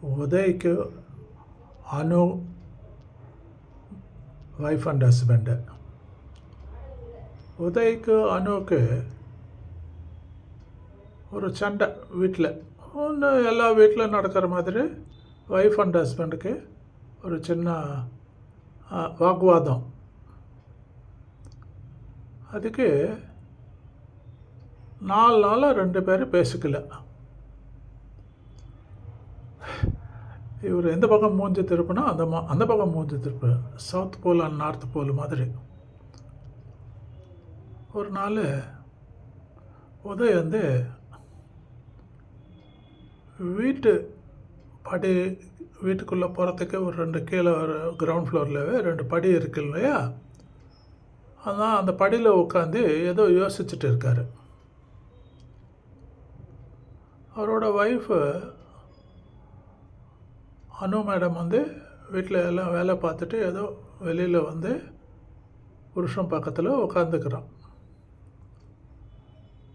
உதய்க்கு Anu wife and husband. உதய்க்கு அனுவுக்கு ஒரு சண்டை வீட்டில். ஒன்று எல்லா வீட்டில் நடக்கிற மாதிரி ஒய்ஃப் அண்ட் ஹஸ்பண்டுக்கு ஒரு சின்ன வாக்குவாதம். அதுக்கு 4 நாளாக 2 பேரும் பேசிக்கல. இவர் எந்த பக்கம் மூஞ்சி திருப்பினா அந்த பக்கம் மூஞ்சி திருப்பு, south pole and north pole மாதிரி. ஒரு நாள் உதய் வந்து வீட்டுக்குள்ளே போகிறதுக்கு ஒரு 2 கீழே ஒரு கிரவுண்ட் ஃப்ளோரில் 2 படி இருக்கு இல்லையா, அதான் அந்த படியில் உட்காந்து ஏதோ யோசிச்சுட்டு இருக்கார். அவரோட ஒய்ஃபு அனு மேடம் வந்து வீட்டில் எல்லாம் வேலை பார்த்துட்டு ஏதோ வெளியில் வந்து புருஷன் பக்கத்தில் உட்காந்துக்கிறான்.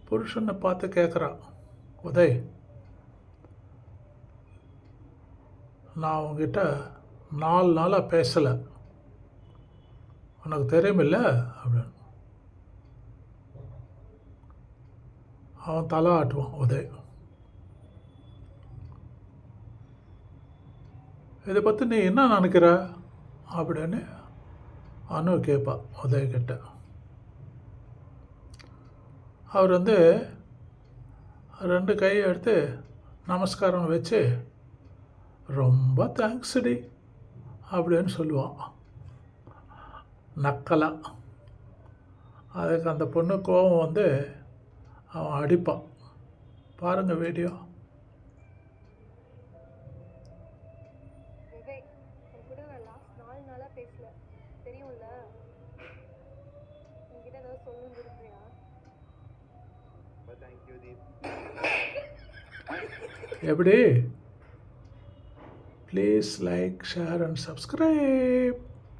புருஷனை பார்த்து கேட்குறான், உதய், நான் உங்ககிட்ட 4 நாளாக பேசலை, உனக்கு தெரியுமில்ல அப்படின்னு. அவன் தலை ஆட்டுவான் உதய். இதை பற்றி நீ என்ன நினைக்கிற அப்படின்னு அனு கேட்பா உதய்கிட்ட. அவர் வந்து 2 கையை எடுத்து நமஸ்காரம் வச்சு, ரொம்ப தேங்க்ஸ்டி அப்படின்னு சொல்லுவான் நக்கலா. அதுக்கு அந்த பொண்ணு கோபம் வந்து அவன் அடிப்பான். பாருங்கள் வீடியோ. எப்படி? Please like, share and subscribe.